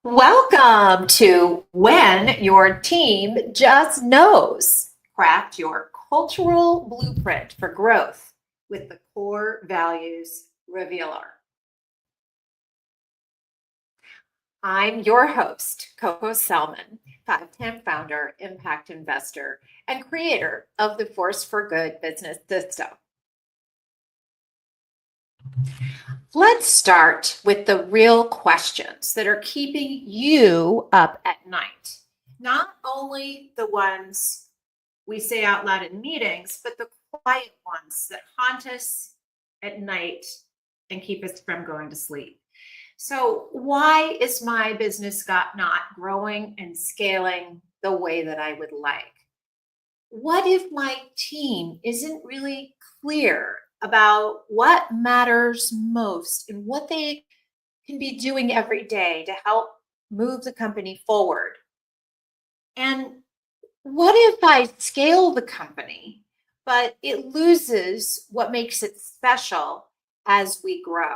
Welcome to When Your Team Just Knows. Craft your cultural blueprint for growth with the Core Values Revealer. I'm your host, Coco Selman, 5-time founder, impact investor, and creator of the Force for Good business system. Let's start with the real questions that are keeping you up at night. Not only the ones we say out loud in meetings, but the quiet ones that haunt us at night and keep us from going to sleep. So, why is my business not growing and scaling the way that I would like? What if my team isn't really clear about what matters most and what they can be doing every day to help move the company forward? And what if I scale the company, but it loses what makes it special as we grow?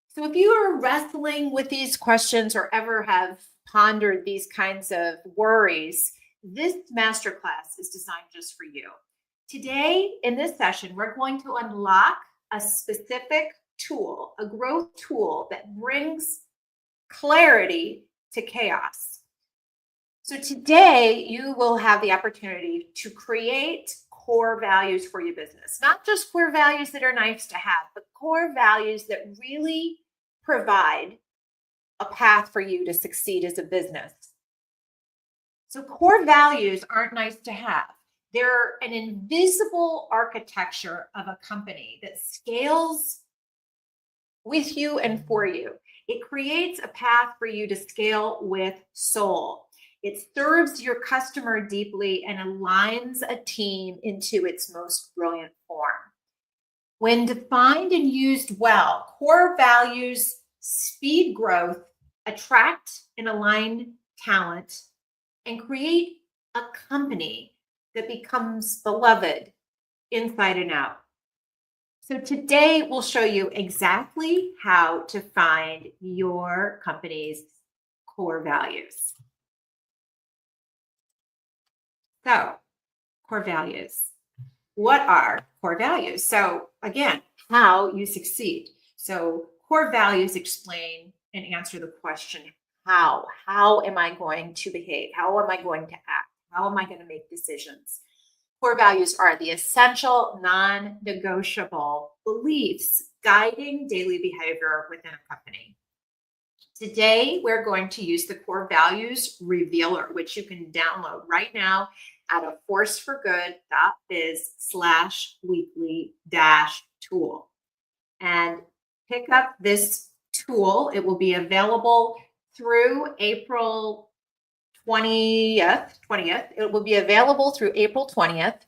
So, if you are wrestling with these questions or ever have pondered these kinds of worries, this masterclass is designed just for you. Today, in this session, we're going to unlock a specific tool, a growth tool that brings clarity to chaos. So today you will have the opportunity to create core values for your business, not just core values that are nice to have, but core values that really provide a path for you to succeed as a business. So core values aren't nice to have. They're an invisible architecture of a company that scales with you and for you. It creates a path for you to scale with soul. It serves your customer deeply and aligns a team into its most brilliant form. When defined and used well, core values speed growth, attract and align talent, and create a company that becomes beloved inside and out. So today we'll show you exactly how to find your company's core values. So, core values. What are core values? So, again, how you succeed. So, core values explain and answer the question how. How am I going to behave? How am I going to act? How am I going to make decisions? Core values are the essential, non negotiable beliefs guiding daily behavior within a company. Today, we're going to use the Core Values Revealer, which you can download right now at a forceforgood.biz/weekly-tool. And pick up this tool. It will be available through April 20th. It will be available through April 20th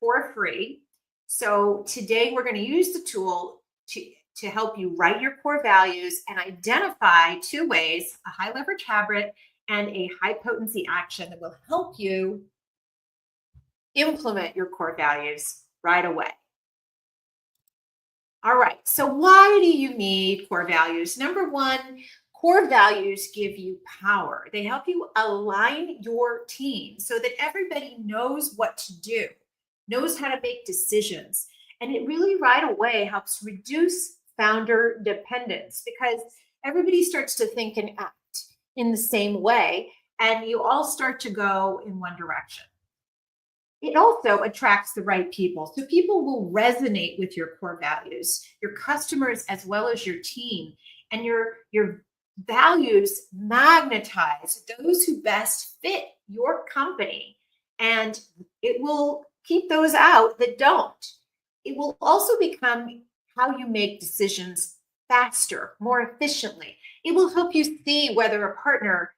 for free. So today we're going to use the tool to help you write your core values and identify 2 ways, a high leverage habit and a high potency action that will help you implement your core values right away. All right, so why do you need core values? Number 1, core values give you power. They help you align your team so that everybody knows what to do, knows how to make decisions. And it really right away helps reduce founder dependence because everybody starts to think and act in the same way, and you all start to go in one direction. It also attracts the right people. So people will resonate with your core values, your customers as well as your team, and your values magnetize those who best fit your company, and it will keep those out that don't. It will also become how you make decisions faster, more efficiently. It will help you see whether a partner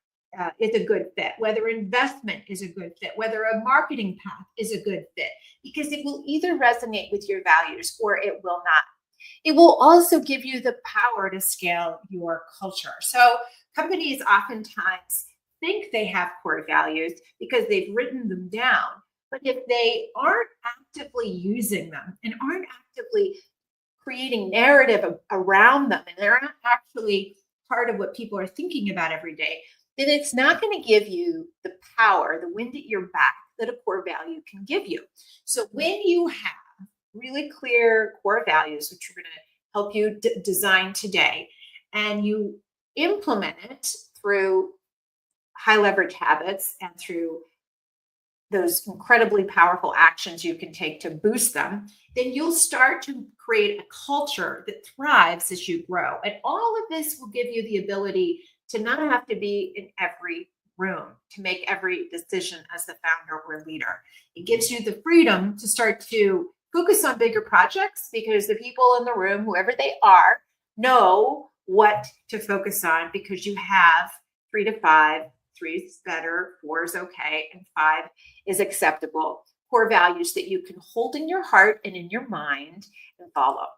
is a good fit, whether investment is a good fit, whether a marketing path is a good fit, because it will either resonate with your values or it will not. It will also give you the power to scale your culture. So companies oftentimes think they have core values because they've written them down. But if they aren't actively using them and aren't actively creating narrative around them, and they're not actually part of what people are thinking about every day, then it's not going to give you the power, the wind at your back that a core value can give you. So when you have really clear core values, which are going to help you design today, and you implement it through high leverage habits and through those incredibly powerful actions you can take to boost them, then you'll start to create a culture that thrives as you grow. And all of this will give you the ability to not have to be in every room to make every decision as the founder or leader. It gives you the freedom to start to focus on bigger projects because the people in the room, whoever they are, know what to focus on because you have 3 to 5. 3 is better, 4 is okay, and 5 is acceptable. Core values that you can hold in your heart and in your mind and follow.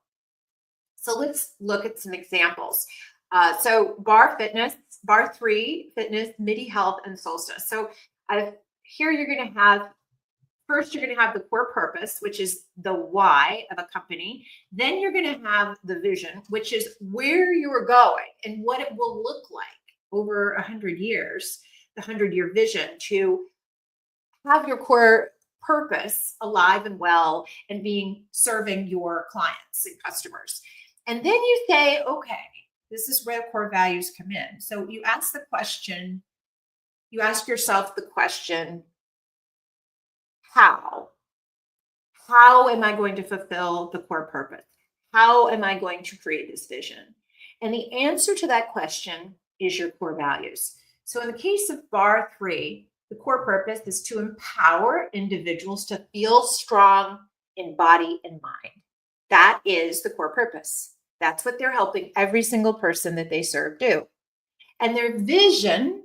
So let's look at some examples. So bar 3, fitness, MIDI health, and solstice. So here you're going to have, first you're going to have the core purpose, which is the why of a company. Then you're going to have the vision, which is where you're going and what it will look like over 100 years, the 100-year vision, to have your core purpose alive and well and serving your clients and customers. And then you say, okay, this is where core values come in. So you ask yourself the question, how? How am I going to fulfill the core purpose? How am I going to create this vision? And the answer to that question is your core values. So in the case of bar 3, the core purpose is to empower individuals to feel strong in body and mind. That is the core purpose. That's what they're helping every single person that they serve do. And their vision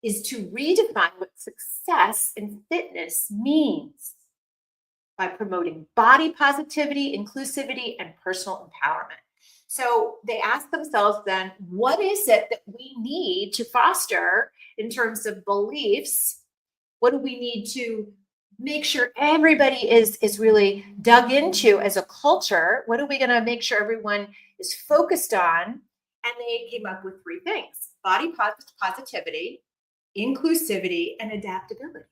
is to redefine what success in fitness means by promoting body positivity, inclusivity, and personal empowerment. So they ask themselves then, what is it that we need to foster in terms of beliefs? What do we need to make sure everybody is really dug into as a culture? What are we going to make sure everyone is focused on? And they came up with 3 things: body positivity, inclusivity, and adaptability.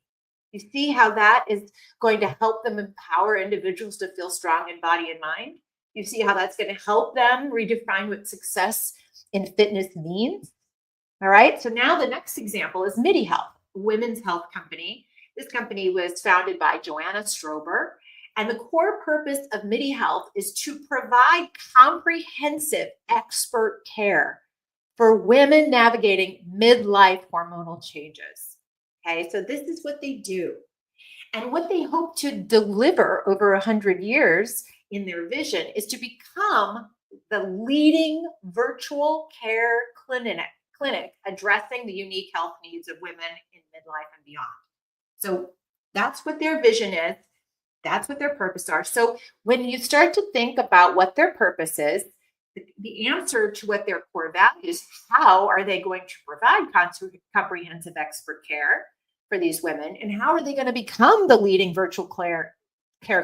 You see how that is going to help them empower individuals to feel strong in body and mind? You see how that's going to help them redefine what success in fitness means? All right. So now the next example is MIDI Health, a women's health company. This company was founded by Joanna Strober. And the core purpose of MIDI Health is to provide comprehensive expert care for women navigating midlife hormonal changes. Okay. So this is what they do. And what they hope to deliver over 100 years in their vision is to become the leading virtual care clinic addressing the unique health needs of women in midlife and beyond. So that's what their vision is. That's what their purpose are. So when you start to think about what their purpose is, the answer to what their core values, how are they going to provide comprehensive expert care for these women, and how are they going to become the leading virtual care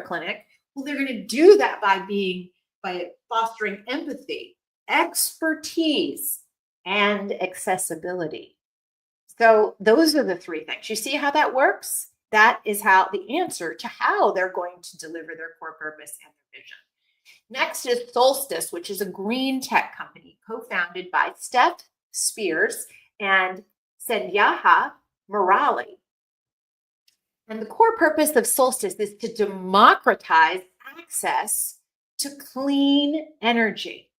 clinic? Well, they're going to do that by fostering empathy, expertise, and accessibility. So those are the 3 things. You see how that works? That is how the answer to how they're going to deliver their core purpose and their vision. Next is Solstice, which is a green tech company co-founded by Steph Spears and Senyaha Murali. And the core purpose of Solstice is to democratize access to clean energy.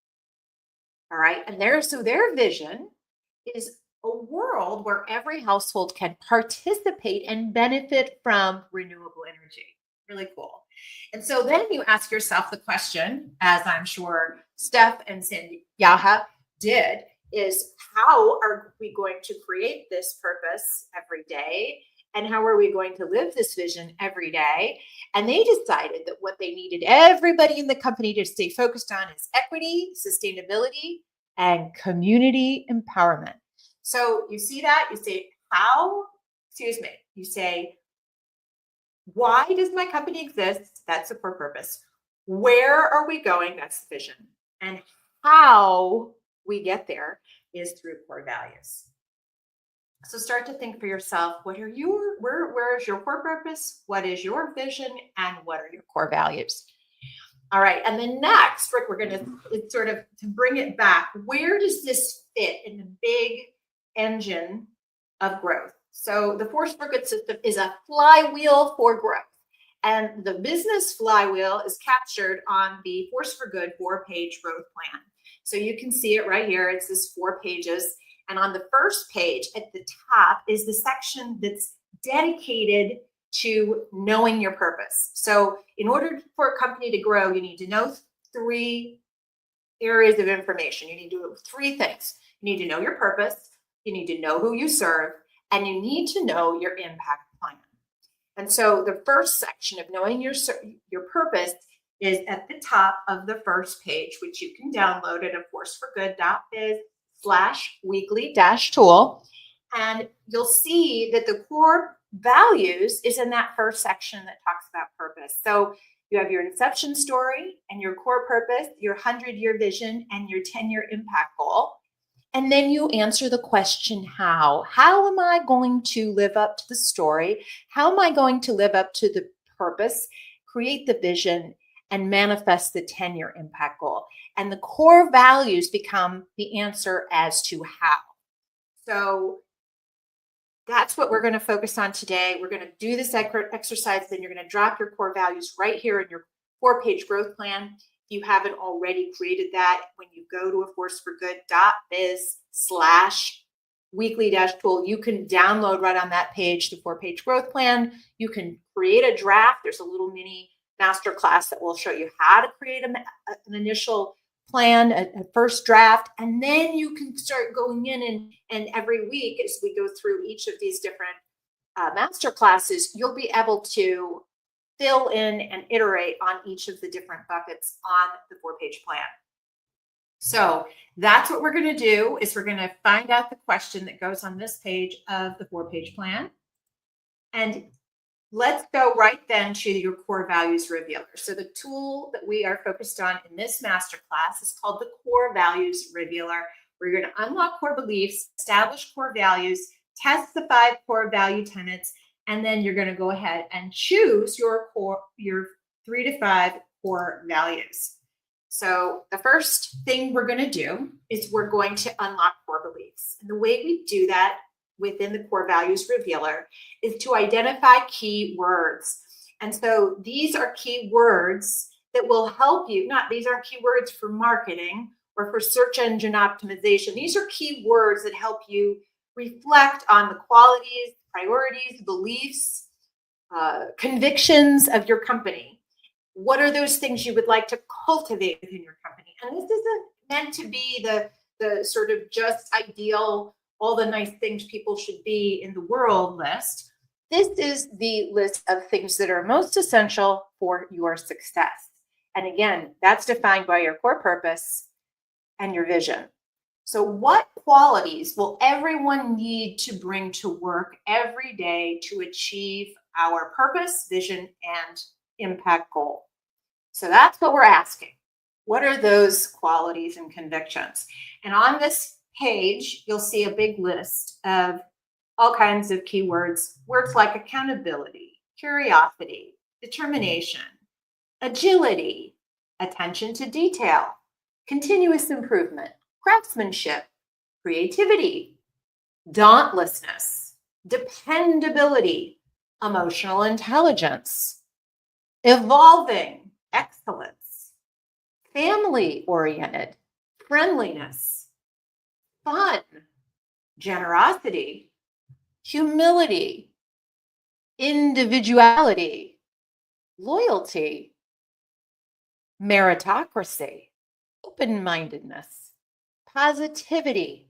All right. And their vision is a world where every household can participate and benefit from renewable energy. Really cool. And so then you ask yourself the question, as I'm sure Steph and Senyaha did, is how are we going to create this purpose every day? And how are we going to live this vision every day? And they decided that what they needed everybody in the company to stay focused on is equity, sustainability, and community empowerment. So you see that? You say, you say, why does my company exist? That's the core purpose. Where are we going? That's the vision. And how we get there is through core values. So start to think for yourself, where is your core purpose? What is your vision? And what are your core values? All right. And then next, we're going to sort of to bring it back. Where does this fit in the big engine of growth? So the Force for Good system is a flywheel for growth. And the business flywheel is captured on the Force for Good 4-page growth plan. So you can see it right here. It's this 4 pages. And on the first page at the top is the section that's dedicated to knowing your purpose. So in order for a company to grow, you need to know 3 areas of information. You need to do 3 things. You need to know your purpose, you need to know who you serve, and you need to know your impact plan. And so the first section of knowing your purpose is at the top of the first page, which you can download at forceforgood.biz/weekly-tool. And you'll see that the core values is in that first section that talks about purpose. So you have your inception story and your core purpose, your 100-year vision, and your 10-year impact goal. And then you answer the question, how? How am I going to live up to the story? How am I going to live up to the purpose, create the vision, and manifest the 10-year impact goal? And the core values become the answer as to how. So that's what we're going to focus on today. We're going to do this exercise, then you're going to drop your core values right here in your 4-page growth plan. If you haven't already created that, when you go to forceforgood.biz/weekly-tool, you can download right on that page the 4-page growth plan. You can create a draft. There's a little mini masterclass that will show you how to create an initial plan, a first draft, and then you can start going in and every week as we go through each of these different master classes, you'll be able to fill in and iterate on each of the different buckets on the 4-page plan. So that's what we're going to do is we're going to find out the question that goes on this page of the 4-page plan. And let's go right then to your core values revealer. So the tool that we are focused on in this masterclass is called the Core Values Revealer, where you're going to unlock core beliefs, establish core values, test the 5 core value tenets, and then you're going to go ahead and choose your 3 to 5 core values. So the first thing we're going to do is we're going to unlock core beliefs. And the way we do that within the Core Values Revealer is to identify key words. And so these are key words that will help you. These aren't key words for marketing or for search engine optimization. These are key words that help you reflect on the qualities, priorities, beliefs, convictions of your company. What are those things you would like to cultivate within your company? And this isn't meant to be the sort of just ideal, all the nice things people should be in the world list. This is the list of things that are most essential for your success. And again, that's defined by your core purpose and your vision. So what qualities will everyone need to bring to work every day to achieve our purpose, vision, and impact goal? So that's what we're asking. What are those qualities and convictions? And on this page, you'll see a big list of all kinds of keywords, words like accountability, curiosity, determination, agility, attention to detail, continuous improvement, craftsmanship, creativity, dauntlessness, dependability, emotional intelligence, evolving, excellence, family-oriented, friendliness, fun, generosity, humility, individuality, loyalty, meritocracy, open-mindedness, positivity,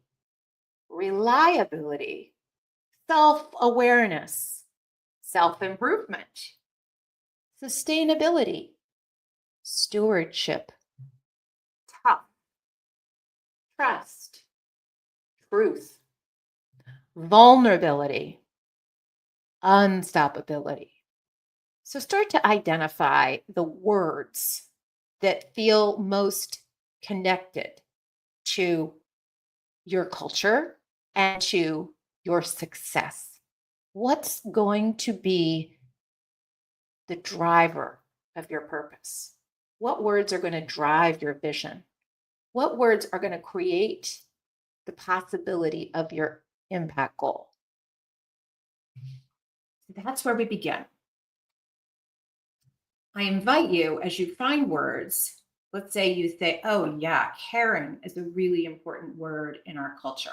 reliability, self-awareness, self-improvement, sustainability, stewardship, tough, trust, truth, vulnerability, unstoppability. So start to identify the words that feel most connected to your culture and to your success? What's going to be the driver of your purpose? What words are going to drive your vision? What words are going to create the possibility of your impact goal? That's where we begin. I invite you, as you find words, let's say you say, oh, yeah, caring is a really important word in our culture.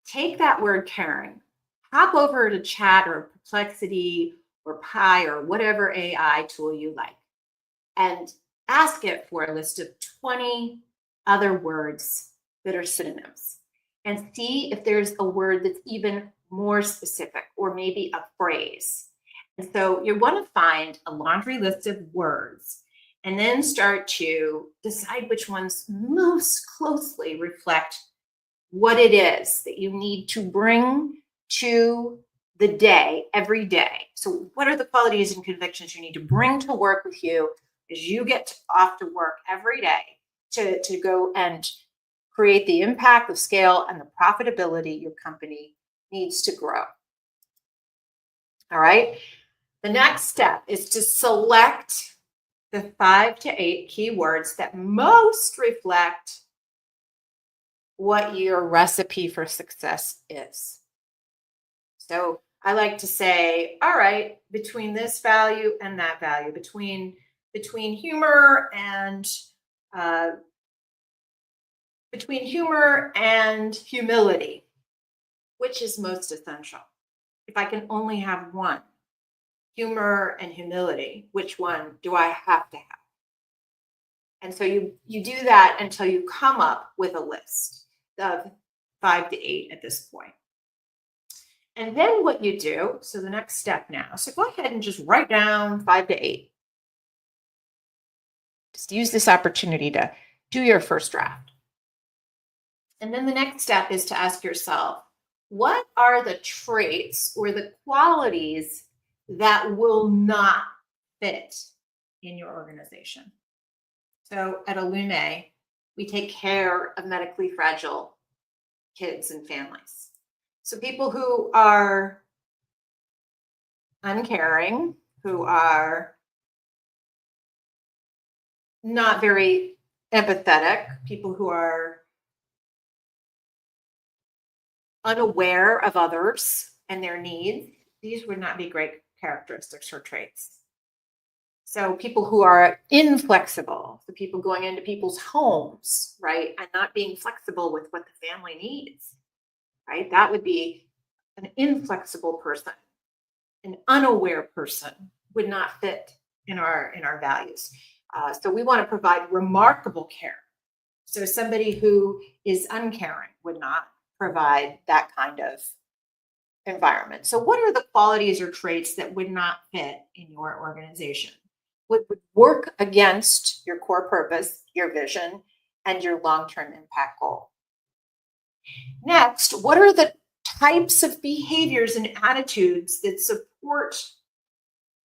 Take that word caring, hop over to Chat or Perplexity or Pi or whatever AI tool you like, and ask it for a list of 20 other words that are synonyms, and see if there's a word that's even more specific, or maybe a phrase. And so you want to find a laundry list of words and then start to decide which ones most closely reflect what it is that you need to bring to the day every day. So what are the qualities and convictions you need to bring to work with you as you get off to work every day to go and create the impact, the scale, and the profitability your company needs to grow? All right. The next step is to select the 5 to 8 keywords that most reflect what your recipe for success is. So I like to say, all right, between this value and that value, between humor and humility, which is most essential? If I can only have one, humor and humility, which one do I have to have? And so you do that until you come up with a list of 5 to 8 at this point. And then what you do, so the next step now, so go ahead and just write down 5 to 8. Just use this opportunity to do your first draft. And then the next step is to ask yourself, what are the traits or the qualities that will not fit in your organization? So at Illume, we take care of medically fragile kids and families. So people who are uncaring, who are not very empathetic, people who are unaware of others and their needs, these would not be great characteristics or traits. So people who are inflexible, the people going into people's homes, right, and not being flexible with what the family needs, right? That would be an inflexible person. An unaware person would not fit in our values. So we want to provide remarkable care. So somebody who is uncaring would not provide that kind of environment. So what are the qualities or traits that would not fit in your organization? What would work against your core purpose, your vision, and your long-term impact goal? Next, what are the types of behaviors and attitudes that support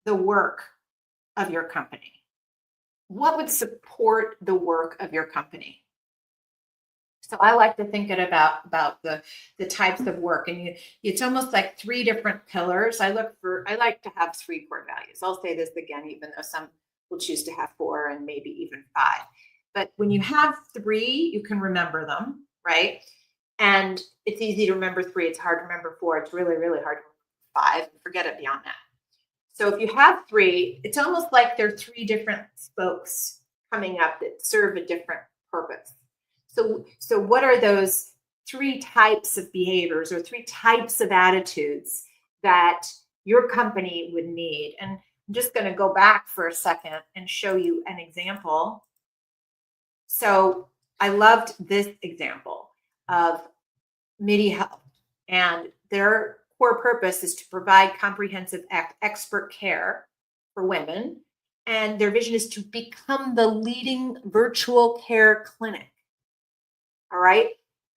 the work of your company? What would support the work of your company? So I like to think about the types of work, and it's almost like 3 different pillars. I like to have 3 core values. I'll say this again, even though some will choose to have 4 and maybe even 5. But when you have 3, you can remember them, right? And it's easy to remember 3. It's hard to remember 4. It's really, really hard to remember 5. Forget it beyond that. So if you have 3, it's almost like there are 3 different spokes coming up that serve a different purpose. So what are those 3 types of behaviors or 3 types of attitudes that your company would need? And I'm just going to go back for a second and show you an example. So I loved this example of MIDI Health, and their core purpose is to provide comprehensive expert care for women, and their vision is to become the leading virtual care clinic. All right.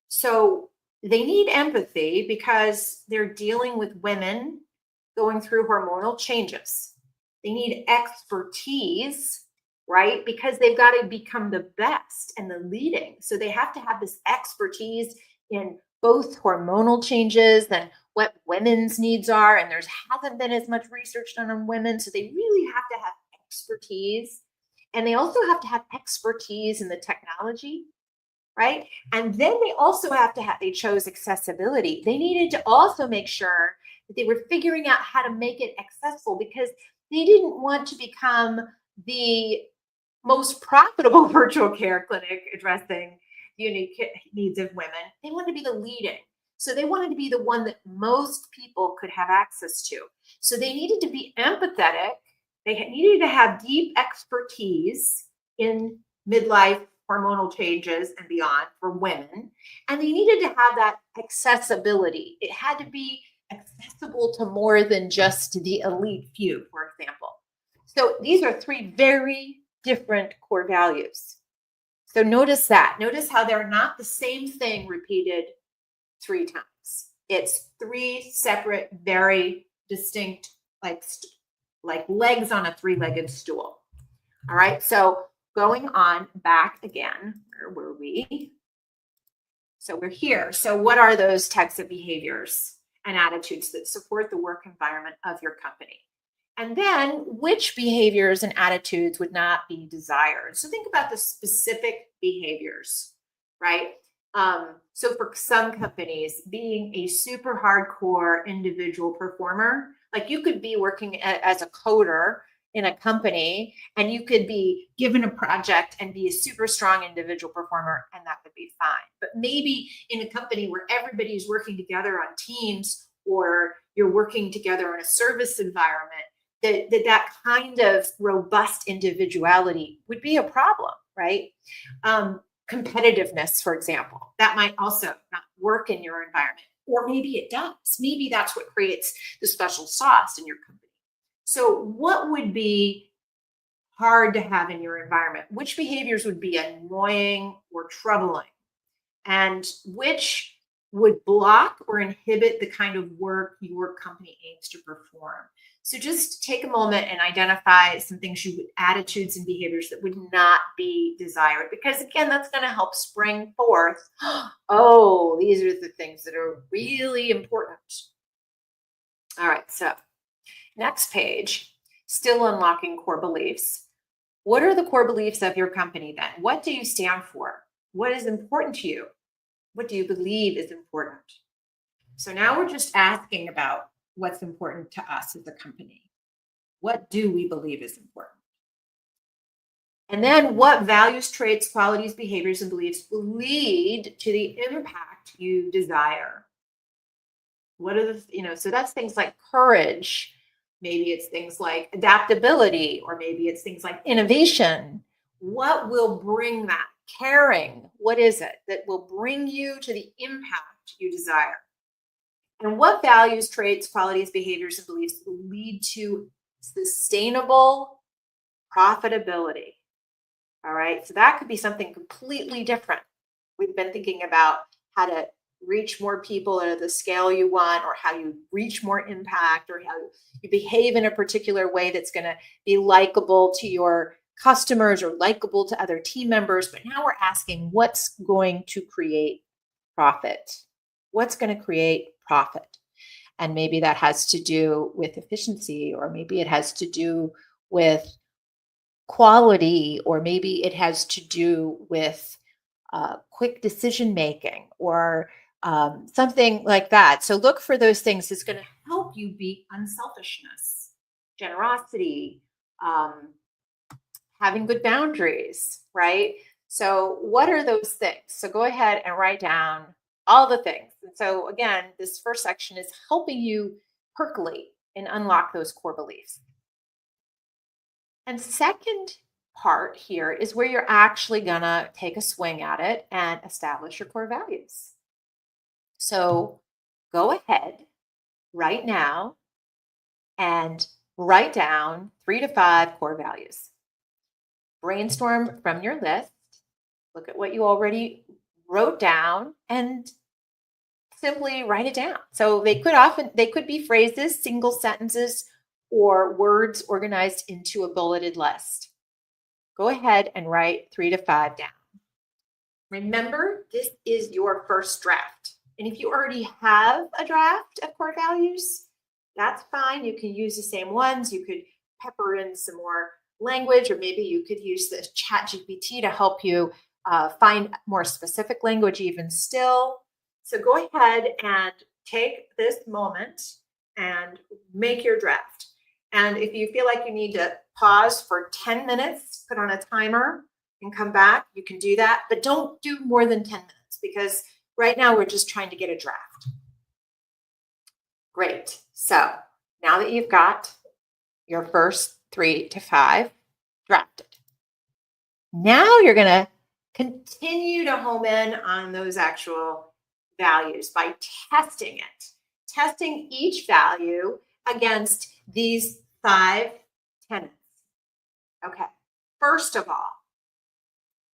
So they need empathy because they're dealing with women going through hormonal changes. They need expertise right? Because they've got to become the best and the leading. So they have to have this expertise in both hormonal changes and what women's needs are. And there's hasn't been as much research done on women. So they really have to have expertise. And they also have to have expertise in the technology, right? And then they also have to have, they chose accessibility. They needed to also make sure that they were figuring out how to make it accessible because they didn't want to become the most profitable virtual care clinic addressing the unique needs of women. They wanted to be the leading. So they wanted to be the one that most people could have access to. So they needed to be empathetic. They needed to have deep expertise in midlife hormonal changes and beyond for women. And they needed to have that accessibility. It had to be accessible to more than just the elite few, for example. So these are three very different core values. So notice that. Notice how they're not the same thing repeated 3 times. It's 3 separate, very distinct, like legs on a 3-legged stool. All right. So going on back again, where were we? So we're here. So what are those types of behaviors and attitudes that support the work environment of your company? And then which behaviors and attitudes would not be desired? So think about the specific behaviors, right? So for some companies, being a super hardcore individual performer, like you could be working as a coder in a company and you could be given a project and be a super strong individual performer and that would be fine. But maybe in a company where everybody's working together on teams or you're working together in a service environment, that kind of robust individuality would be a problem, right? Competitiveness, for example, that might also not work in your environment, or maybe it does. Maybe that's what creates the special sauce in your company. So what would be hard to have in your environment? Which behaviors would be annoying or troubling? And which would block or inhibit the kind of work your company aims to perform? So just take a moment and identify some things attitudes and behaviors that would not be desired. Because again, that's going to help spring forth. Oh, these are the things that are really important. All right, so next page, still unlocking core beliefs. What are the core beliefs of your company then? What do you stand for? What is important to you? What do you believe is important? So now we're just asking about what's important to us as a company. What do we believe is important? And then what values, traits, qualities, behaviors, and beliefs will lead to the impact you desire? What are the, so that's things like courage. Maybe it's things like adaptability, or maybe it's things like innovation. What will bring that? Caring. What is it that will bring you to the impact you desire? And what values, traits, qualities, behaviors, and beliefs will lead to sustainable profitability? All right. So that could be something completely different. We've been thinking about how to reach more people at the scale you want, or how you reach more impact, or how you behave in a particular way that's going to be likable to your customers or likable to other team members. But now we're asking what's going to create profit? What's going to create profit? And maybe that has to do with efficiency, or maybe it has to do with quality, or maybe it has to do with quick decision making, or something like that. So look for those things that's going to help you be unselfishness, generosity, having good boundaries, right? So what are those things? So go ahead and write down all the things. And so again, this first section is helping you percolate and unlock those core beliefs. And second part here is where you're actually gonna take a swing at it and establish your core values. So go ahead right now and write down 3 to 5 core values. Brainstorm from your list. Look at what you already wrote down and simply write it down. So they could be phrases, single sentences, or words organized into a bulleted list. go ahead and write 3 to 5 down. Remember, this is your first draft. And if you already have a draft of core values, that's fine. You can use the same ones. You could pepper in some more language, or maybe you could use the chat GPT to help you find more specific language even still. So go ahead and take this moment and make your draft. And if you feel like you need to pause for 10 minutes, put on a timer and come back, you can do that. But don't do more than 10 minutes, because right now we're just trying to get a draft. Great. So now that you've got your first 3 to 5 drafted, now you're going to continue to home in on those actual values by testing it, testing each value against these 5 tenets. Okay. First of all,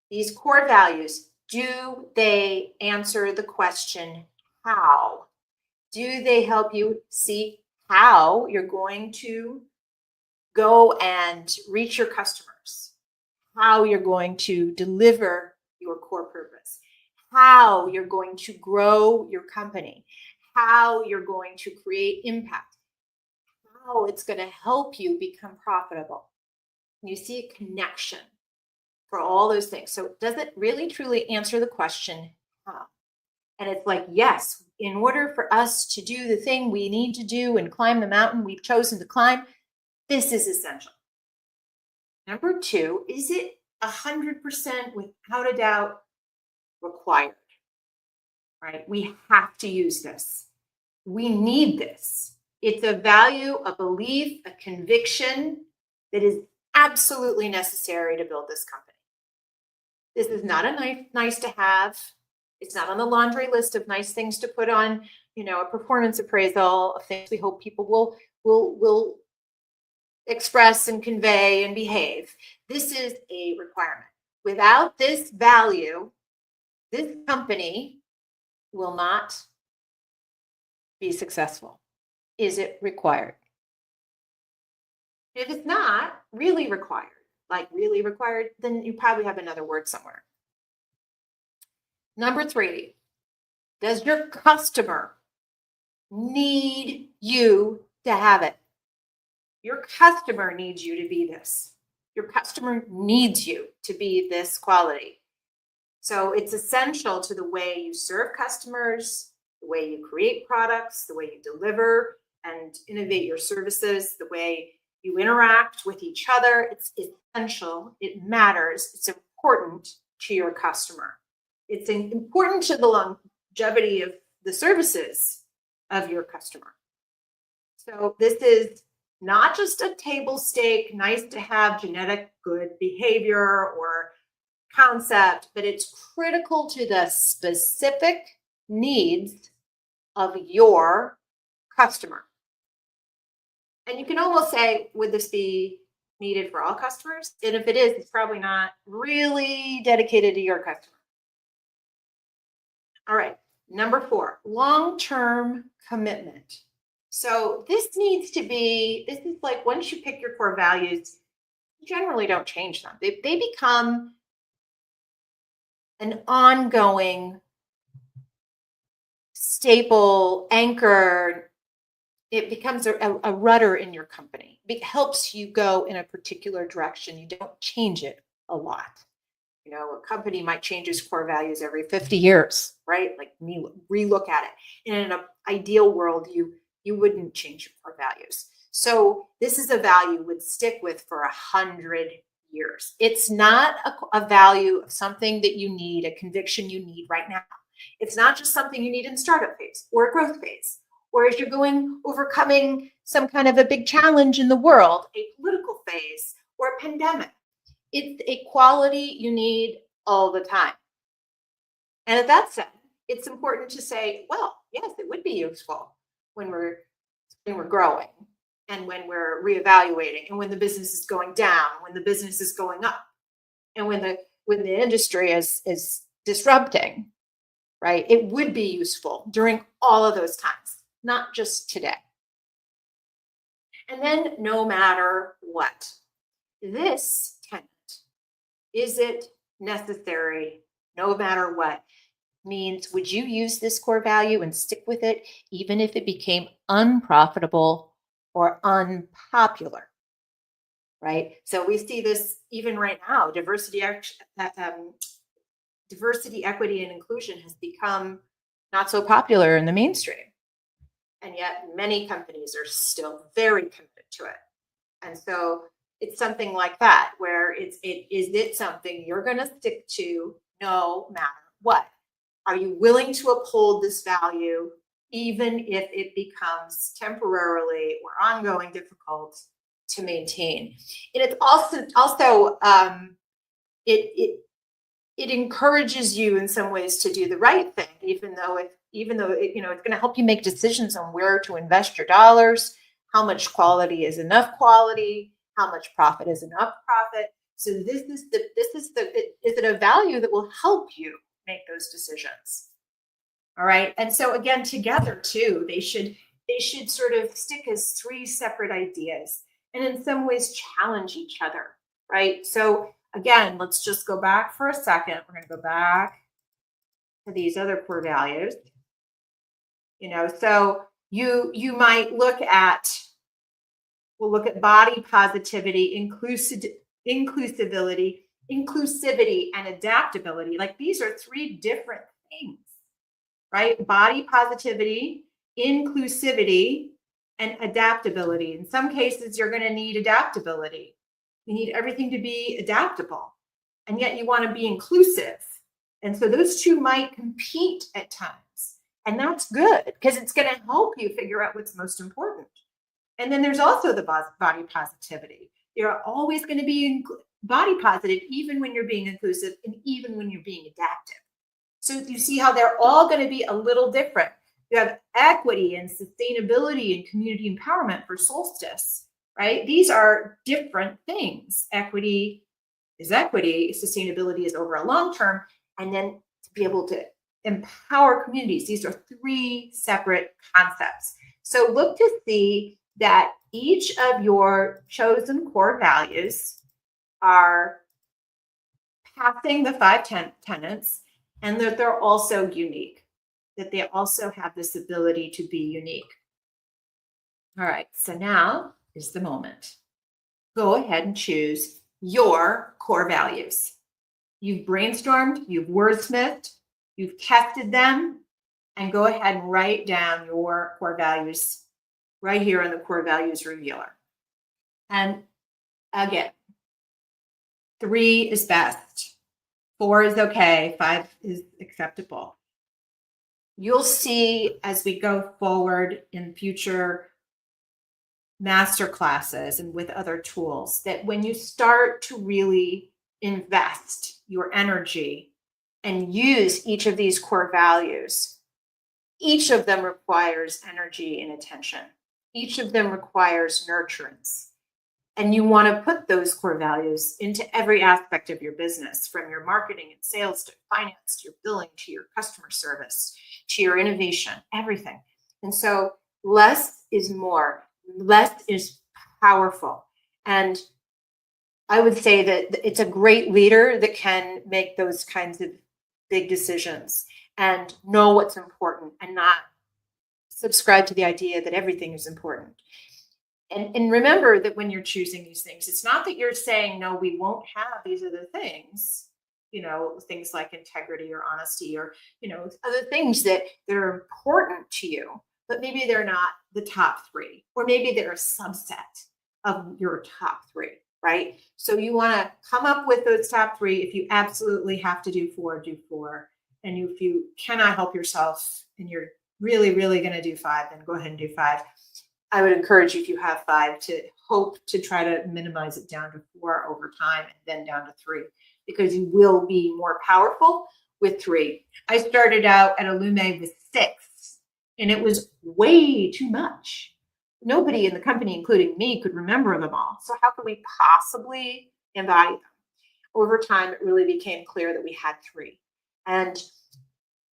these core values, do they answer the question, how? Do they help you see how you're going to go and reach your customers? How you're going to deliver your core purpose? How you're going to grow your company? How you're going to create impact? How it's going to help you become profitable? You see a connection for all those things. So does it really truly answer the question, how? And it's like, yes, in order for us to do the thing we need to do and climb the mountain we've chosen to climb, this is essential. Number 2, is it 100% without a doubt required? Right? We have to use this. We need this. It's a value, a belief, a conviction that is absolutely necessary to build this company. This is not a nice to have. It's not on the laundry list of nice things to put on, a performance appraisal of things we hope people will express and convey and behave. This is a requirement. Without this value, this company will not be successful. Is it required? If it's not really required, then you probably have another word somewhere. Number 3, does your customer need you to have it? Your customer needs you to be this. Your customer needs you to be this quality. So it's essential to the way you serve customers, the way you create products, the way you deliver and innovate your services, the way you interact with each other. It's essential. It matters. It's important to your customer. It's important to the longevity of the services of your customer. So this is not just a table stake, nice to have genetic good behavior or concept, but it's critical to the specific needs of your customer. And you can almost say, would this be needed for all customers? And if it is, it's probably not really dedicated to your customer. All right, number 4, long-term commitment. So this is like, once you pick your core values, you generally don't change them. They become an ongoing staple anchor. It becomes a rudder in your company. It helps you go in a particular direction. You don't change it a lot. A company might change its core values every 50 years, right? Like relook at it. And in an ideal world, you wouldn't change your core values. So this is a value would stick with for 100 years. It's not a value of something that you need, a conviction you need right now. It's not just something you need in startup phase or growth phase, or as you're overcoming some kind of a big challenge in the world, a political phase or a pandemic. It's a quality you need all the time. And at that said, it's important to say, well, yes, it would be useful when we're growing and when we're reevaluating and when the business is going down, when the business is going up, and when the industry is disrupting, right? It would be useful during all of those times, not just today. And then no matter what, this tenet Is it necessary no matter what? Means would you use this core value and stick with it even if it became unprofitable or unpopular, right? So we see this even right now. Diversity, equity, and inclusion has become not so popular in the mainstream. And yet many companies are still very committed to it. And so it's something like that, where is it something you're going to stick to no matter what? Are you willing to uphold this value, even if it becomes temporarily or ongoing difficult to maintain? And it's also it encourages you in some ways to do the right thing, even though it's going to help you make decisions on where to invest your dollars, how much quality is enough quality, how much profit is enough profit. So is it a value that will help you make those decisions? All right. And so again, together too, they should sort of stick as three separate ideas and in some ways challenge each other, right? So again, let's just go back for a second. We're going to go back to these other core values. So you might look at body positivity, inclusivity, and adaptability. Like these are three different things, right? Body positivity, inclusivity, and adaptability. In some cases, you're going to need adaptability. You need everything to be adaptable, and yet you want to be inclusive. And so those two might compete at times. And that's good because it's going to help you figure out what's most important. And then there's also the body positivity. You're always going to be body positive, even when you're being inclusive and even when you're being adaptive. So you see how they're all going to be a little different. You have equity and sustainability and community empowerment for solstice, right? These are different things. Equity is equity, sustainability is over a long term, and then to be able to empower communities. These are three separate concepts. So look to see that each of your chosen core values are passing the 5 tenets, and that they're also unique, that they also have this ability to be unique. All right, so now is the moment. Go ahead and choose your core values. You've brainstormed, you've wordsmithed, you've tested them, and go ahead and write down your core values right here on the Core Values Revealer. And again, 3 is best, 4 is okay, 5 is acceptable. You'll see as we go forward in future master classes and with other tools that when you start to really invest your energy and use each of these core values, each of them requires energy and attention. Each of them requires nurturance. And you want to put those core values into every aspect of your business, from your marketing and sales to finance, to your billing, to your customer service, to your innovation, everything. And so less is more. Less is powerful. And I would say that it's a great leader that can make those kinds of big decisions and know what's important and not subscribe to the idea that everything is important. And remember that when you're choosing these things, it's not that you're saying, no, we won't have these other things, things like integrity or honesty or, other things that are important to you, but maybe they're not the top 3, or maybe they're a subset of your top 3, right? So you want to come up with those top 3. If you absolutely have to do 4, do 4. And if you cannot help yourself and you're really, really going to do 5, then go ahead and do 5. I would encourage you, if you have 5, to hope to try to minimize it down to 4 over time and then down to 3, because you will be more powerful with 3. I started out at Illume with 6, and it was way too much. Nobody in the company, including me, could remember them all. So how could we possibly embody them? Over time, it really became clear that we had 3. And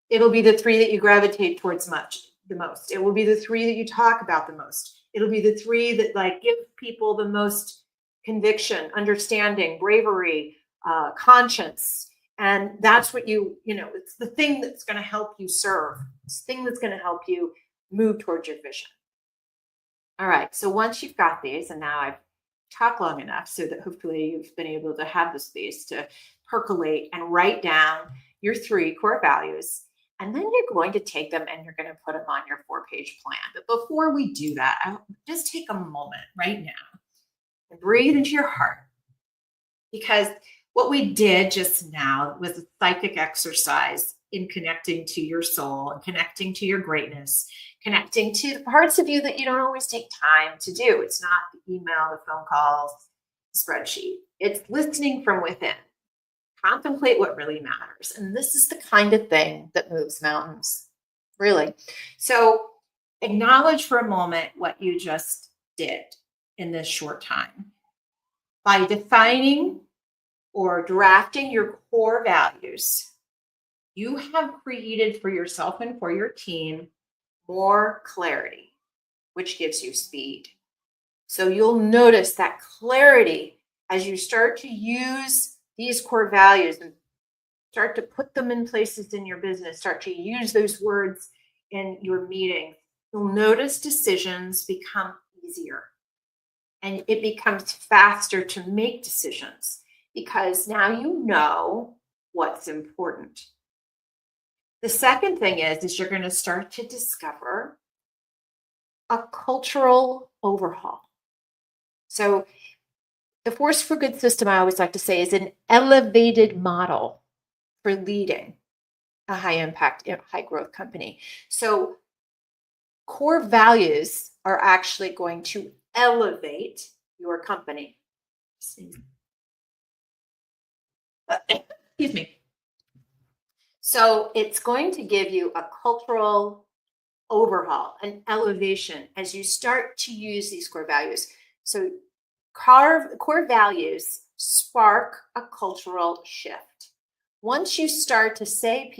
it'll be the 3 that you gravitate towards the most. It will be the 3 that you talk about the most. It'll be the 3 that give people the most conviction, understanding, bravery, conscience. And that's what it's the thing that's going to help you serve. It's the thing that's going to help you move towards your vision. All right. So once you've got these, and now I've talked long enough so that hopefully you've been able to have the space to percolate and write down your 3 core values. And then you're going to take them and you're going to put them on your 4-page plan. But before we do that, I'll just take a moment right now and breathe into your heart. Because what we did just now was a psychic exercise in connecting to your soul and connecting to your greatness, connecting to the parts of you that you don't always take time to do. It's not the email, the phone calls, the spreadsheet. It's listening from within. Contemplate what really matters. And this is the kind of thing that moves mountains, really. So acknowledge for a moment what you just did in this short time. By defining or drafting your core values, you have created for yourself and for your team more clarity, which gives you speed. So you'll notice that clarity as you start to use these core values and start to put them in places in your business, start to use those words in your meetings. You'll notice decisions become easier and it becomes faster to make decisions because now you know what's important. The second thing is you're going to start to discover a cultural overhaul. So the Force for Good system, I always like to say, is an elevated model for leading a high impact, high growth company. So core values are actually going to elevate your company. Excuse me. So it's going to give you a cultural overhaul, an elevation as you start to use these core values. So core values spark a cultural shift. Once you start to say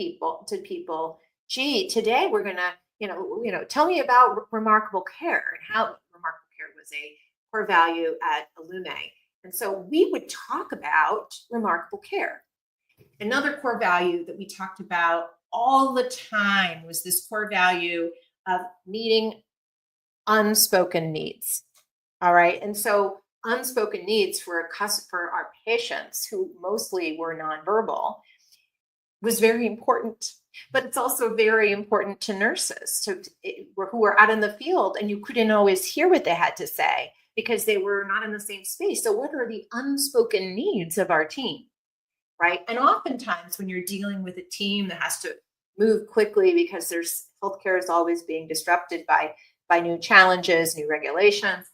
to people, gee, today we're going to, tell me about remarkable care and how remarkable care was a core value at Illume. And so we would talk about remarkable care. Another core value that we talked about all the time was this core value of meeting unspoken needs. All right. And so unspoken needs for our patients who mostly were nonverbal was very important, but it's also very important to nurses who were out in the field and you couldn't always hear what they had to say because they were not in the same space. So what are the unspoken needs of our team? Right. And oftentimes when you're dealing with a team that has to move quickly because healthcare is always being disrupted by new challenges, new regulations.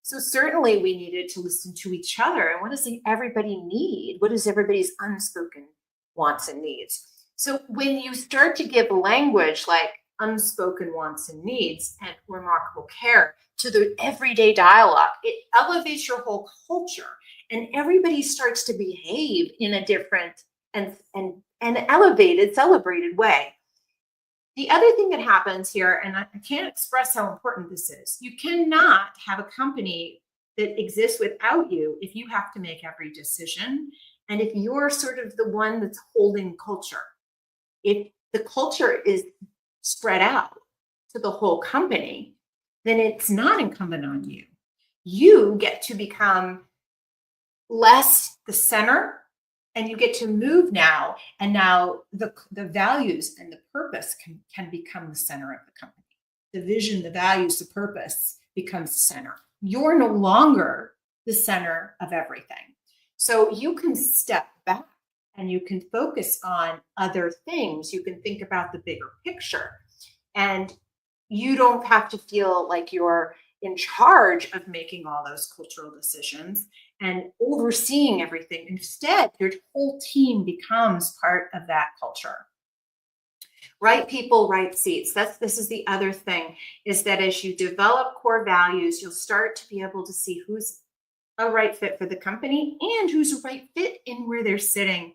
So certainly we needed to listen to each other. And what does everybody need? What is everybody's unspoken wants and needs? So when you start to give language like unspoken wants and needs and remarkable care to the everyday dialogue, it elevates your whole culture. And everybody starts to behave in a different and elevated, celebrated way. The other thing that happens here, and I can't express how important this is, you cannot have a company that exists without you if you have to make every decision and if you're sort of the one that's holding culture. If the culture is spread out to the whole company, then it's not incumbent on you. You get to become less the center and you get to move now. And now the values and the purpose can become the center of the company. The vision, the values, the purpose becomes the center. You're no longer the center of everything. So you can step back and you can focus on other things. You can think about the bigger picture. And you don't have to feel like you're in charge of making all those cultural decisions and overseeing everything. Instead, your whole team becomes part of that culture. Right people, right seats. This is the other thing, is that as you develop core values, you'll start to be able to see who's a right fit for the company and who's a right fit in where they're sitting.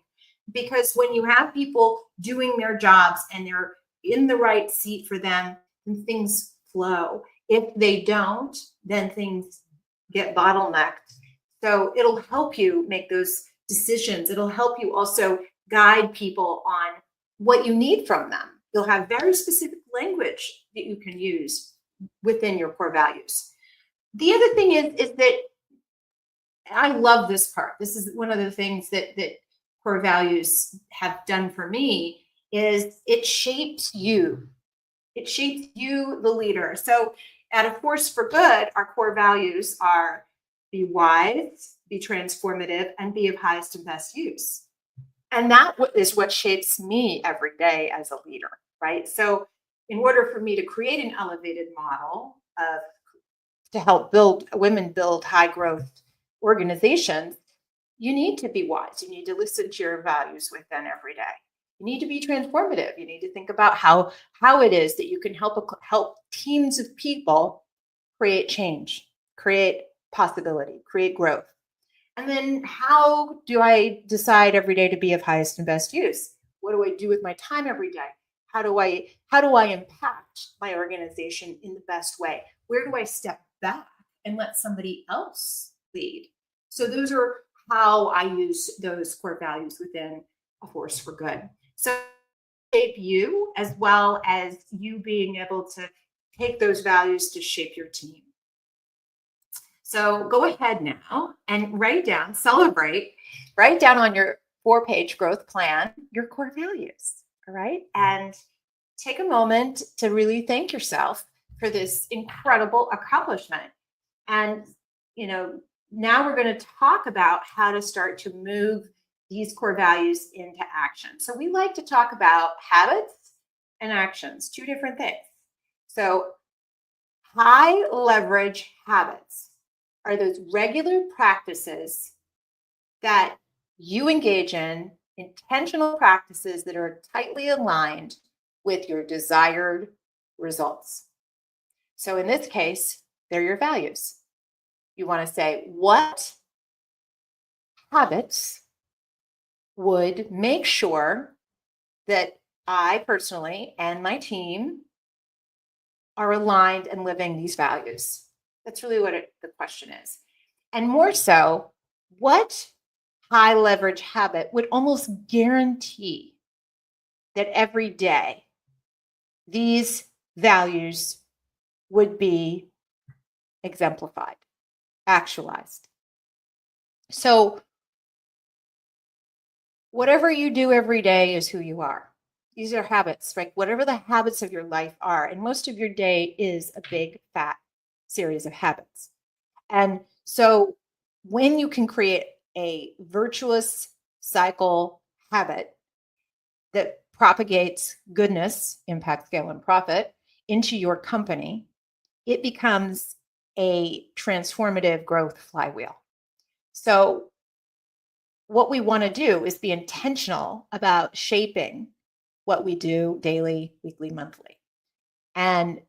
Because when you have people doing their jobs and they're in the right seat for them, then things flow. If they don't, then things get bottlenecked. So it'll help you make those decisions. It'll help you also guide people on what you need from them. You'll have very specific language that you can use within your core values. The other thing is that I love this part. This is one of the things that core values have done for me is it shapes you. It shapes you, the leader. So at A Force for Good, our core values are be wise, be transformative, and be of highest and best use. And that is what shapes me every day as a leader, right? So in order for me to create an elevated model of to help women build high growth organizations, you need to be wise. You need to listen to your values within every day. You need to be transformative. You need to think about how it is that you can help teams of people create change, create possibility, create growth. And then how do I decide every day to be of highest and best use? What do I do with my time every day? How do I impact my organization in the best way? Where do I step back and let somebody else lead? So those are how I use those core values within A Force for Good. So shape you as well as you being able to take those values to shape your team. So go ahead now and write down on your 4-page growth plan, your core values. All right. And take a moment to really thank yourself for this incredible accomplishment. And, now we're going to talk about how to start to move these core values into action. So we like to talk about habits and actions, two different things. So high leverage habits are those regular practices that you engage in, intentional practices that are tightly aligned with your desired results. So in this case, they're your values. You want to say, what habits would make sure that I personally and my team are aligned and living these values? That's really what the question is. And more so, what high leverage habit would almost guarantee that every day these values would be exemplified, actualized? So whatever you do every day is who you are. These are habits, right? Whatever the habits of your life are. And most of your day is a big, fat series of habits. And so when you can create a virtuous cycle habit that propagates goodness, impact, scale, and profit into your company, it becomes a transformative growth flywheel. So what we want to do is be intentional about shaping what we do daily, weekly, monthly, and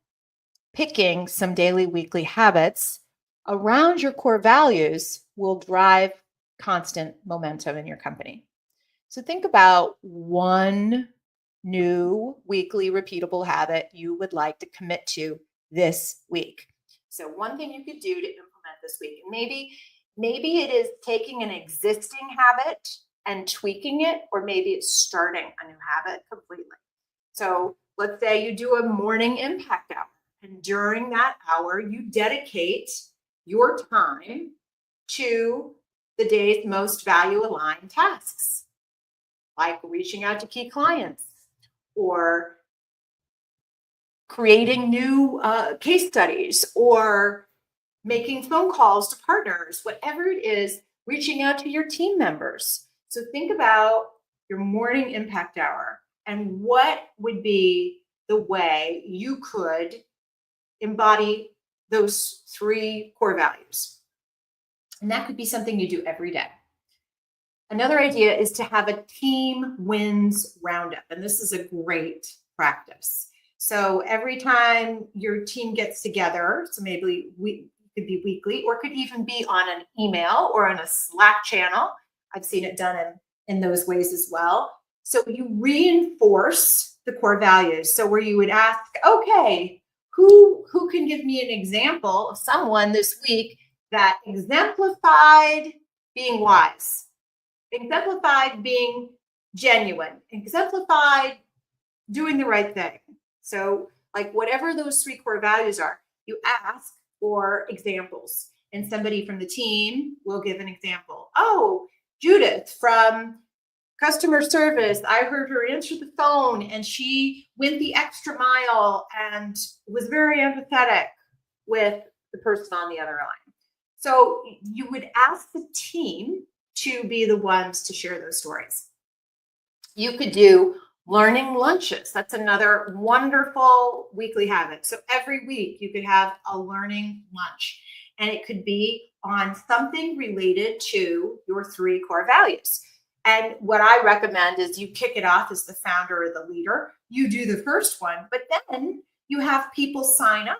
picking some daily, weekly habits around your core values will drive constant momentum in your company. So think about one new weekly repeatable habit you would like to commit to this week. So one thing you could do to implement this week, and maybe it is taking an existing habit and tweaking it, or maybe it's starting a new habit completely. So let's say you do a morning impact hour, and during that hour, you dedicate your time to the day's most value aligned tasks, like reaching out to key clients or creating new case studies or making phone calls to partners, whatever it is, reaching out to your team members. So think about your morning impact hour and what would be the way you could embody those 3 core values. And that could be something you do every day. Another idea is to have a team wins roundup. And this is a great practice. So every time your team gets together, so maybe it could be weekly, or it could even be on an email or on a Slack channel. I've seen it done in those ways as well. So you reinforce the core values. So where you would ask, okay, who can give me an example of someone this week that exemplified being wise, exemplified being genuine, exemplified doing the right thing. So, like, whatever those 3 core values are, you ask for examples, and somebody from the team will give an example. Oh, Judith from customer service, I heard her answer the phone and she went the extra mile and was very empathetic with the person on the other line. So you would ask the team to be the ones to share those stories. You could do learning lunches. That's another wonderful weekly habit. So every week you could have a learning lunch, and it could be on something related to your 3 core values. And what I recommend is you kick it off as the founder or the leader. You do the first one, but then you have people sign up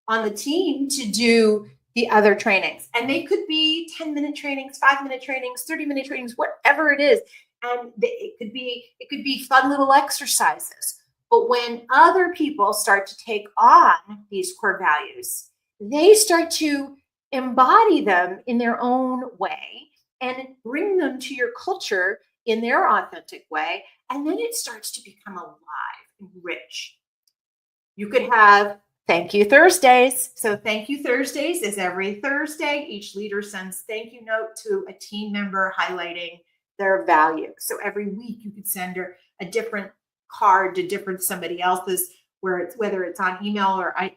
on the team to do the other trainings. And they could be 10-minute trainings, 5-minute trainings, 30-minute trainings, whatever it is. And it could be fun little exercises. But when other people start to take on these core values, they start to embody them in their own way and bring them to your culture in their authentic way. And then it starts to become alive and rich. You could have Thank You Thursdays. So Thank You Thursdays is every Thursday. Each leader sends thank you note to a team member highlighting their value. So every week you could send her a different card to different somebody else's, whether it's on email or I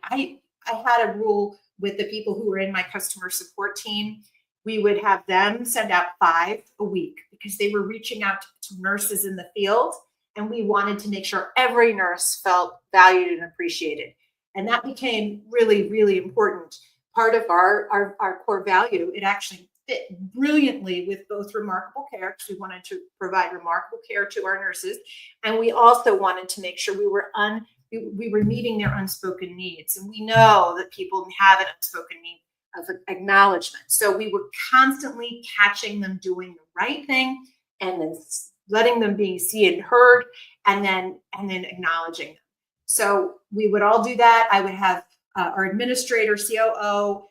had a rule with the people who were in my customer support team. We would have them send out 5 a week because they were reaching out to nurses in the field, and we wanted to make sure every nurse felt valued and appreciated. And that became really, really important part of our core value. It actually fit brilliantly with both remarkable care, because we wanted to provide remarkable care to our nurses, and we also wanted to make sure we were meeting their unspoken needs. And we know that people have an unspoken need of acknowledgement. So we were constantly catching them doing the right thing, and then letting them be seen and heard, and then acknowledging them. So we would all do that. I would have our administrator, COO,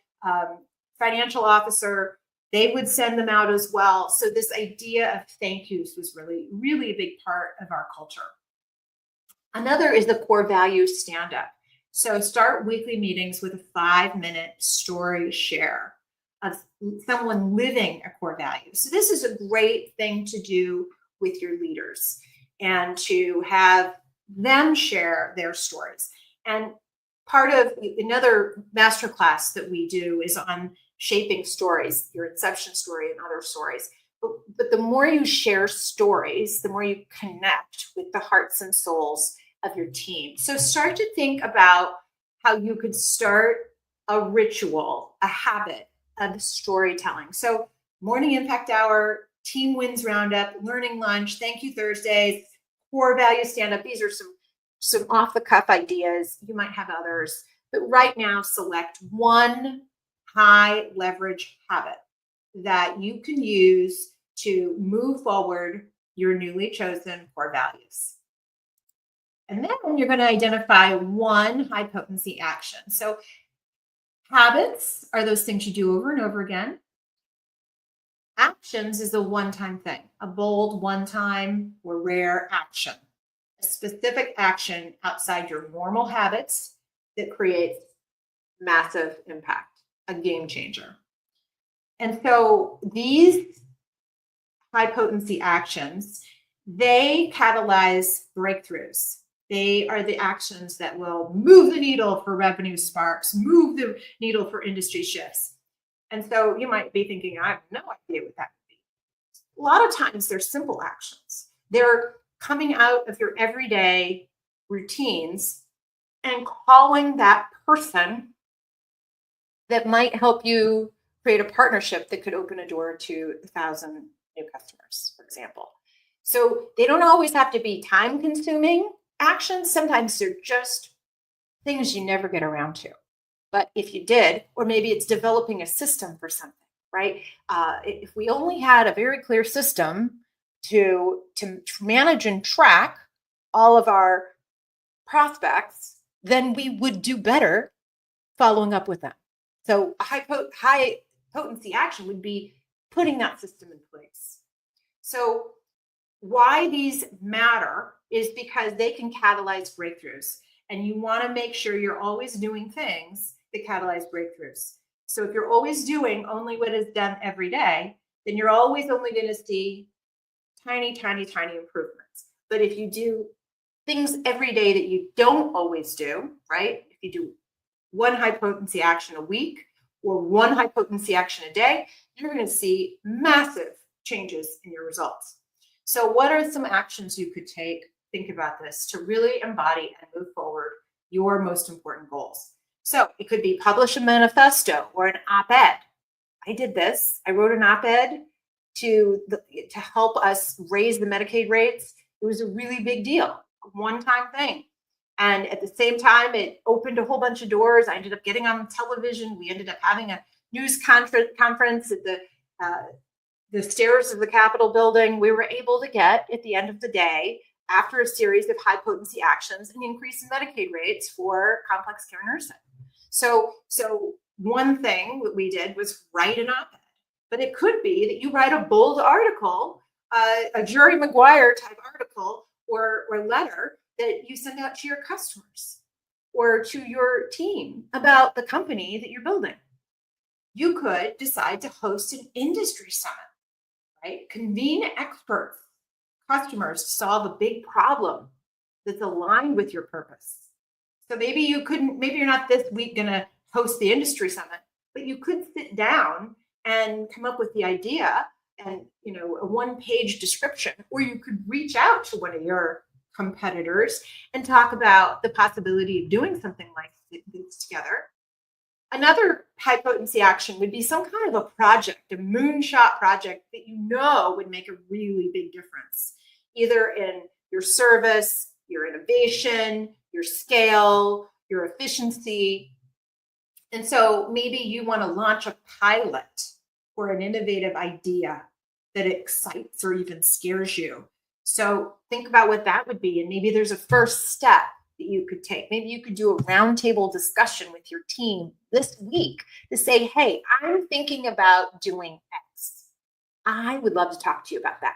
financial officer, they would send them out as well. So this idea of thank yous was really, really a big part of our culture. Another is the core values stand-up. So start weekly meetings with a 5-minute story share of someone living a core value. So this is a great thing to do with your leaders, and to have them share their stories. And part of another masterclass that we do is on shaping stories, your inception story and other stories. But the more you share stories, the more you connect with the hearts and souls of your team. So start to think about how you could start a ritual, a habit of storytelling. So morning impact hour, team wins roundup, learning lunch, thank you Thursdays, core value stand-up. These are some off-the-cuff ideas. You might have others, but right now select one high leverage habit that you can use to move forward your newly chosen core values. And then you're going to identify one high potency action. So habits are those things you do over and over again. Actions is a one-time thing, a bold, one-time or rare action, a specific action outside your normal habits that creates massive impact, a game changer. And so these high potency actions, they catalyze breakthroughs. They are the actions that will move the needle for revenue sparks, move the needle for industry shifts. And so you might be thinking, I have no idea what that would be. A lot of times they're simple actions. They're coming out of your everyday routines and calling that person that might help you create a partnership that could open a door to 1,000 new customers, for example. So they don't always have to be time-consuming actions. Sometimes they're just things you never get around to. But if you did, or maybe it's developing a system for something, right? If we only had a very clear system to manage and track all of our prospects, then we would do better following up with them. So a high potency action would be putting that system in place. So why these matter is because they can catalyze breakthroughs. And you want to make sure you're always doing things that catalyze breakthroughs. So if you're always doing only what is done every day, then you're always only going to see tiny, tiny, tiny improvements. But if you do things every day that you don't always do, right? If you do one high potency action a week or one high potency action a day, you're going to see massive changes in your results. So, what are some actions you could take? Think about this to really embody and move forward your most important goals. So, it could be publish a manifesto or an op ed. I did this. I wrote an op ed to help us raise the Medicaid rates. It was a really big deal, a one-time thing. And at the same time, it opened a whole bunch of doors. I ended up getting on television. We ended up having a news conference at the stairs of the Capitol building. We were able to get, at the end of the day, after a series of high potency actions, an increase in Medicaid rates for complex care nursing. So one thing that we did was write an op-ed. But it could be that you write a bold article, a Jerry Maguire type article or letter that you send out to your customers or to your team about the company that you're building. You could decide to host an industry summit, right? Convene experts, customers to solve a big problem that's aligned with your purpose. So maybe you're not this week going to host the industry summit, but you could sit down and come up with the idea and a one-page description, or you could reach out to one of your competitors and talk about the possibility of doing something like this together. Another high potency action would be some kind of a project, a moonshot project that would make a really big difference, either in your service, your innovation, your scale, your efficiency. And so maybe you want to launch a pilot or an innovative idea that excites or even scares you. So think about what that would be. And maybe there's a first step that you could take. Maybe you could do a roundtable discussion with your team this week to say, hey, I'm thinking about doing X. I would love to talk to you about that.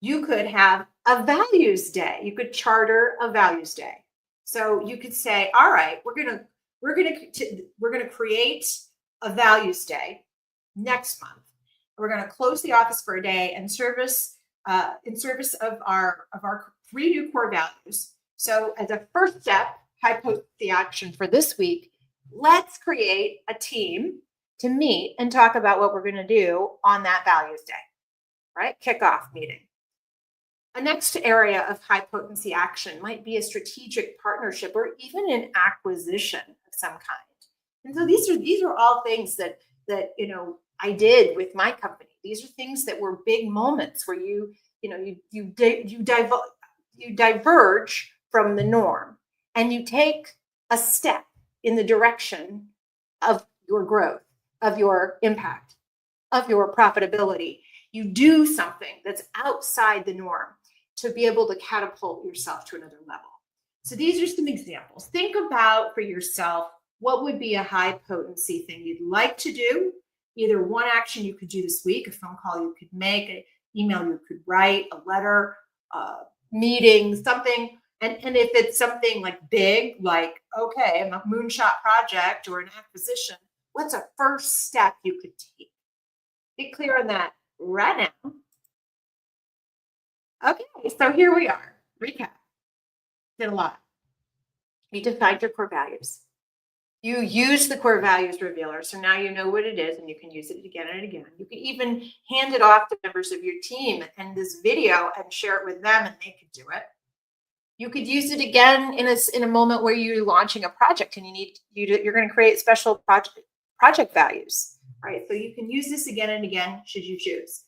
You could have a values day. You could charter a values day. So you could say, all right, we're gonna create a values day next month. We're going to close the office for a day and in service of our 3 new core values. So as a first step, high potency action for this week, let's create a team to meet and talk about what we're going to do on that values day, right? Kickoff meeting. A next area of high potency action might be a strategic partnership or even an acquisition of some kind. And so these are all things that I did with my company. These are things that were big moments where you diverge from the norm and you take a step in the direction of your growth, of your impact, of your profitability. You do something that's outside the norm to be able to catapult yourself to another level. So these are some examples. Think about for yourself, what would be a high potency thing you'd like to do? Either one action you could do this week, a phone call you could make, an email you could write, a letter, a meeting, something. And if it's something like big, like, okay, a moonshot project or an acquisition, what's a first step you could take? Get clear on that right now. Okay, so here we are. Recap. Did a lot. You defined your core values. You use the core values revealer. So now you know what it is and you can use it again and again. You can even hand it off to members of your team and this video and share it with them and they could do it. You could use it again in a moment where you're launching a project and you're going to create special project values, right? So you can use this again and again should you choose.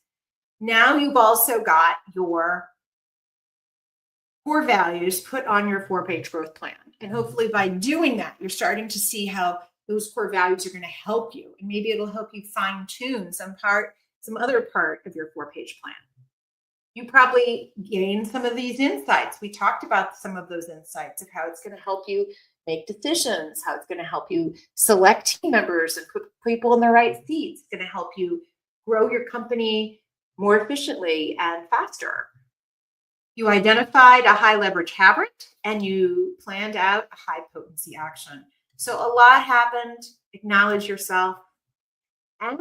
Now you've also got your core values put on your 4-page growth plan. And hopefully by doing that, you're starting to see how those core values are going to help you. And maybe it'll help you fine tune some other part of your 4-page plan. You probably gained some of these insights. We talked about some of those insights of how it's going to help you make decisions, how it's going to help you select team members and put people in the right seats. It's going to help you grow your company more efficiently and faster. You identified a high leverage habit and you planned out a high potency action. So a lot happened. Acknowledge yourself. And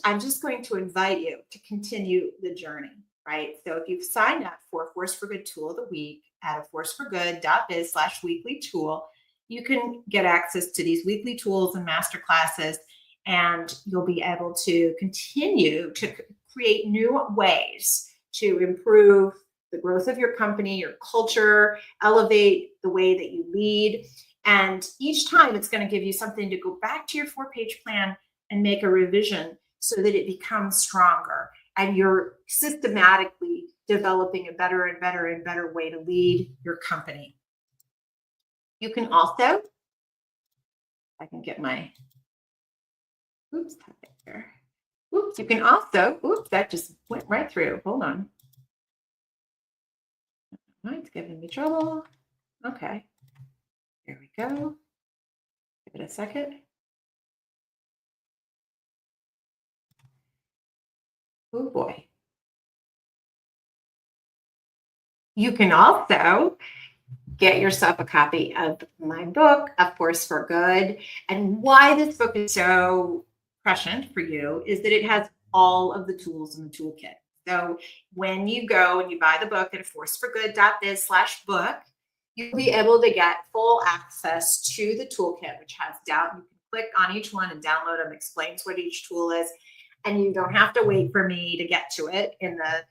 I'm just going to invite you to continue the journey, right? So if you've signed up for a Force for Good tool of the week at forceforgood.biz/weekly tool, you can get access to these weekly tools and master classes, and you'll be able to continue to create new ways to improve the growth of your company, your culture, elevate the way that you lead. And each time it's going to give you something to go back to your 4-page plan and make a revision so that it becomes stronger and you're systematically developing a better and better and better way to lead your company. You can also, I can get my, oops, there. Oops, you can also, oops, that just went right through. Hold on. It's giving me trouble. Okay, here we go. Give it a second. Oh boy. You can also get yourself a copy of my book, A Force for Good. And why this book is so prescient for you is that it has all of the tools in the toolkit. So when you go and you buy the book at forceforgood.biz/book, you'll be able to get full access to the toolkit, which has down, you can click on each one and download them, explains what each tool is. And you don't have to wait for me to get to it in the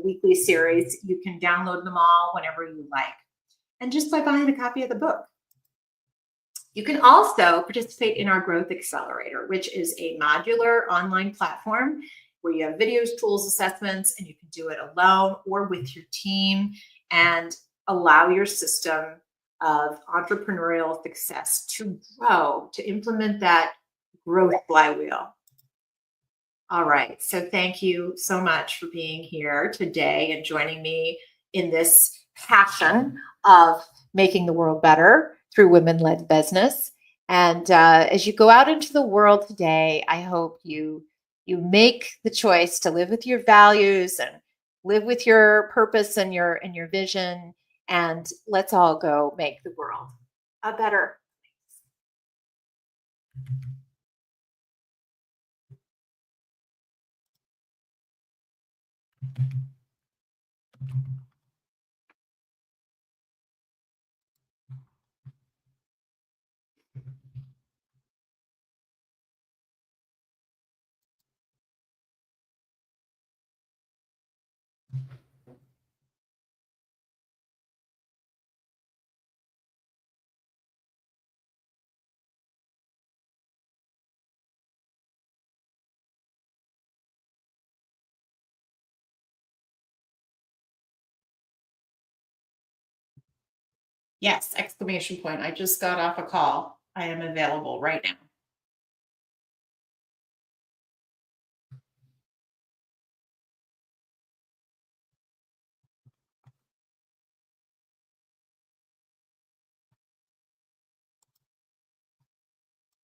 weekly series. You can download them all whenever you like. And just by buying a copy of the book. You can also participate in our Growth Accelerator, which is a modular online platform where you have videos, tools, assessments, and you can do it alone or with your team and allow your system of entrepreneurial success to grow, to implement that growth flywheel. All right, so thank you so much for being here today and joining me in this passion of making the world better through women-led business. And as you go out into the world today, I hope you make the choice to live with your values and live with your purpose and your vision. And let's all go make the world a better. Yes, exclamation point. I just got off a call. I am available right now.